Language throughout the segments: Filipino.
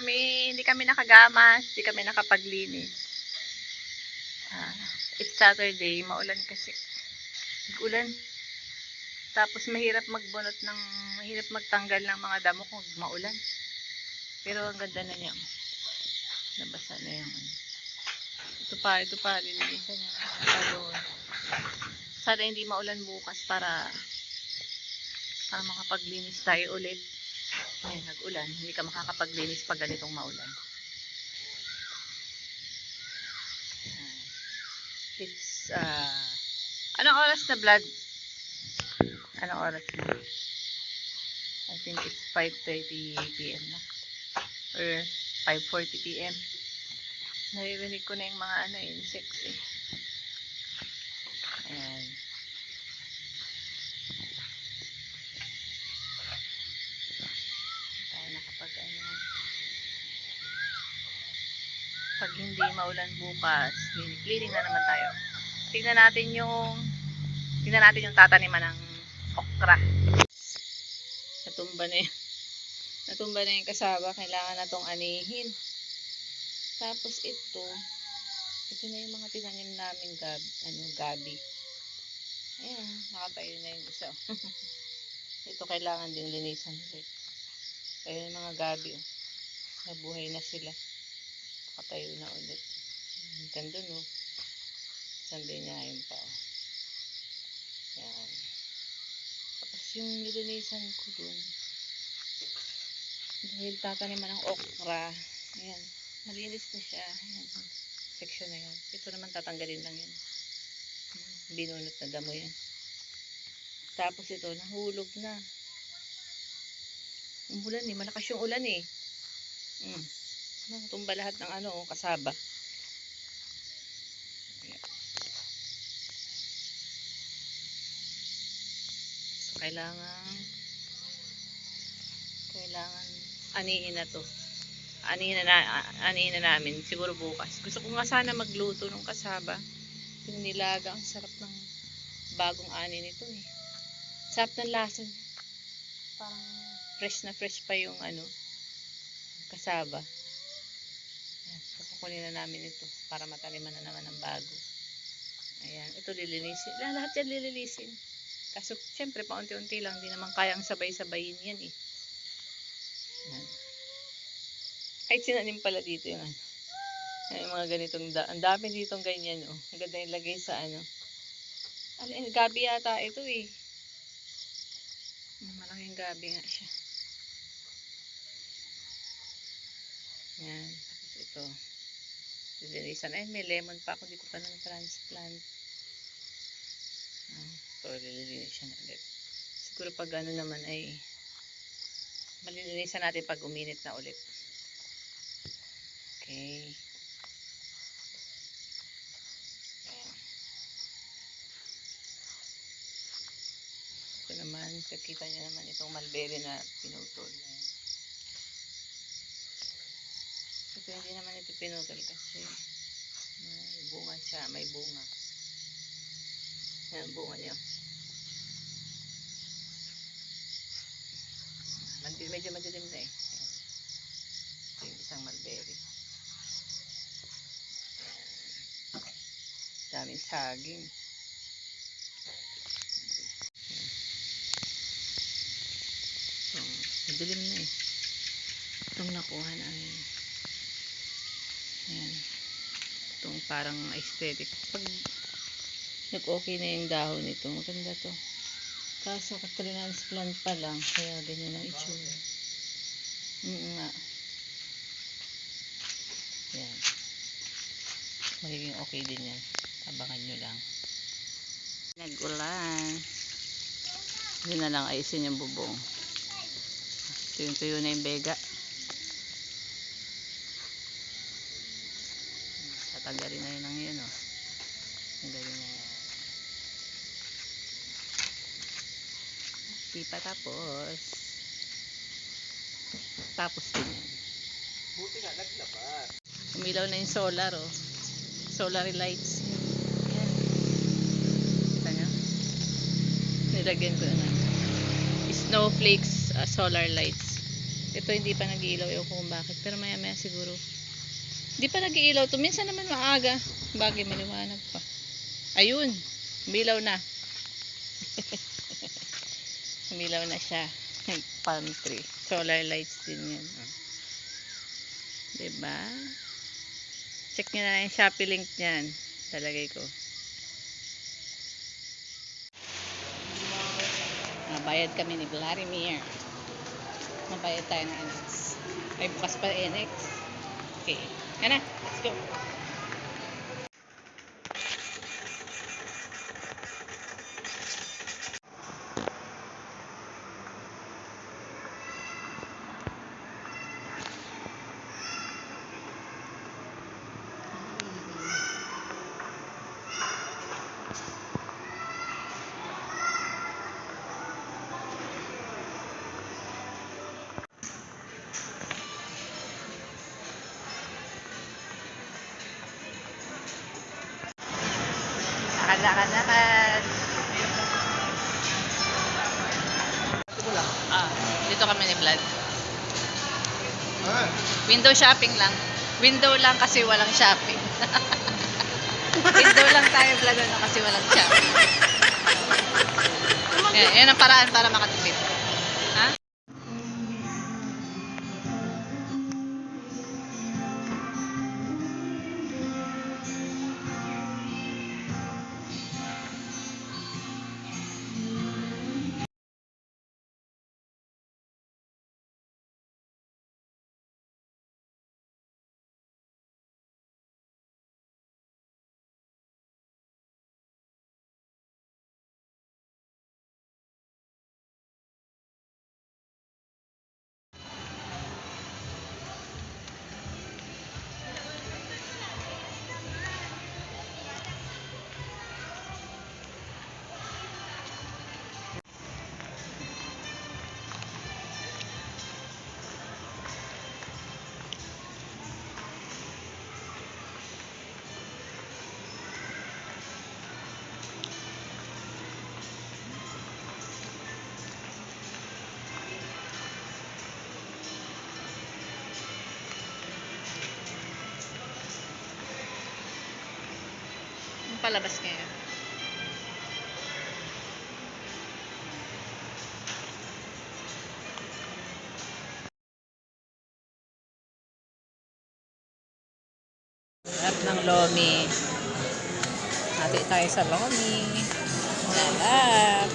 hindi kami nakagamas, hindi kami nakapaglinis. It's Saturday, maulan kasi. Nag-ulan. Tapos mahirap magtanggal ng mga damo kung maulan. Pero ang ganda na niya. Nabasa na yung ito pa, lilinisan niya. Sana hindi maulan bukas para makapaglinis tayo ulit. Ay, nag-ulan. Hindi ka makakapaglinis pag ganitong maulan. It's, anong oras na, Vlad? Anong oras na? I think it's 5:30 p.m. na. Or 5:40 p.m. Naririnig ko na yung mga insects eh. Ayan. Tayo nakapag pag hindi maulan bukas, cleaning na naman tayo. Tingnan natin yung tataniman ng okra. Natumba na yung kasaba, kailangan na tong anihin. Tapos ito na yung mga tinanim namin gabi. Ayan, nakatayo na yung isa. Ito kailangan din linisan ulit. Kaya yung mga gabi, nabuhay na sila. Nakatayo na ulit. Ganda no. Sunday niya yun pa. Ayan. Tapos yung nilinisan ko dun, dahil tataniman ng okra. Ayan. Malinis na siya. Ayan. Section na yan. Ito naman tatanggalin lang yan. Binunot na damo yan. Tapos ito, nahulog na. Umulan eh. Malakas yung ulan eh. Natumba lahat ng kasaba. Ayan. So, kailangan anihin na to. Anihin na namin siguro bukas. Gusto ko nga sana magluto ng kasaba. Yung nilaga, ang sarap ng bagong ani nito eh. Sarap ng lasa niya. Parang fresh na fresh pa yung kasaba. Kukunin na namin ito para mataniman na naman ng bago. Ayan, ito lilinisin. Lahat yan lilinisin. Kaso syempre paunti-unti lang, hindi naman kayang sabay-sabayin yan eh. Ayan. Kahit sinanim pala dito yung mga ganitong ang dami ditong ganyan oh. Ang ganda yung lagay sa gabi yata ito eh. Malaking gabi nga siya. Yan. Tapos ito. Lilinisan. Ay, may lemon pa ako. Hindi ko pa na transplant. Ito, lilinisan ulit. Siguro pag naman ay malilinisan natin pag uminit na ulit. Okay. Ayan. Ito naman, kakita nyo naman itong mulberry na pinutol. Ayan. Ito hindi naman ito pinutol kasi may bunga siya, may bunga. Ayan, bunga niya. Medyo madilim na eh. Ayan. Ito yung isang mulberry. Daming saging. Madilim na eh. Itong nakuha na ay ayan. Itong parang aesthetic. Pag nag-okay na yung dahon nito, maganda to. Kaso transplant pa lang, kaya ganyan ang itsura. Nga. Ayan. Magiging okay din yan. Abangan nyo lang. Nag-ulan. Hindi na lang ayusin yung bubong. Tuyo na yung bega. Tatanggalin na yun ang yun oh. Tanggalin na yan. Di pa tapos. Tapos din yan. Buti nga naglabat. Umilaw na yung solar oh. Solar lights. Yan. Kita nyo? Nilagyan ko na. Snowflakes solar lights. Ito hindi pa nag-iilaw. Ewan ko kung bakit. Pero maya maya siguro. Hindi pa nag-iilaw to. Minsan naman maaga. Bagay maliwanag pa. Ayun. Umilaw na. Umilaw na siya. Palm tree. Solar lights din yan. Diba? Check nyo na lang yung Shopee link niyan. Talagay ko. Nabayad kami ni Vladimir. Nabayad tayo ng NX. Ay, bukas pa NX. Okay. Yan na. Let's go. Lakad-lakad. Dito kami ni Vlad. Window shopping lang. Window lang kasi walang shopping. Window lang tayo, Vlad, kasi walang shopping. Yan ang paraan para makatipid. Ha? Palabas ngayon. Sarap ng lomi. Hati tayo sa lomi. Sarap.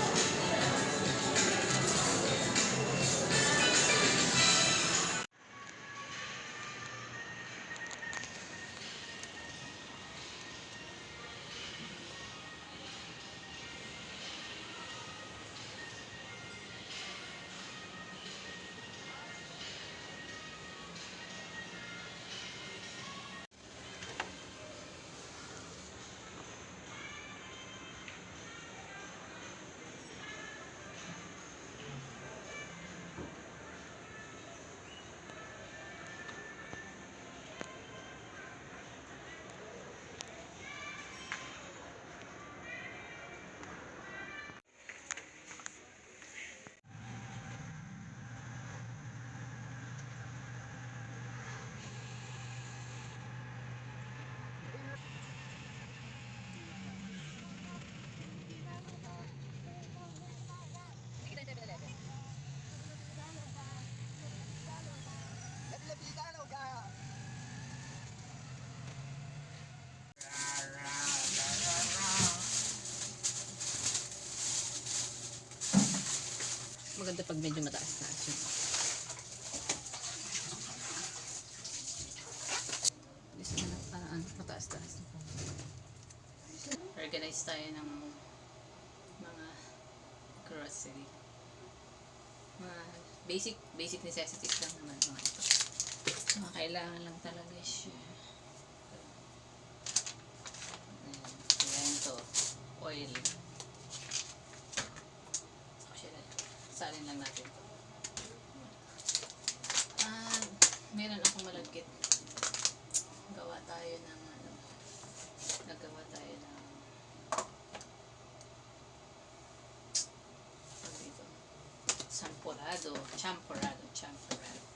Maganda pag medyo mataas-taas yun. Gusto na parang mataas-taas. Organize tayo ng mga grocery. Mga basic necessities lang naman mga ito. Mga kailangan lang talaga siya. Ayan to. Oil. Salin lang natin to. Meron akong malagkit. Gawa tayo ng nagawa tayo ng dito. Sampura. Champorado. Champorado.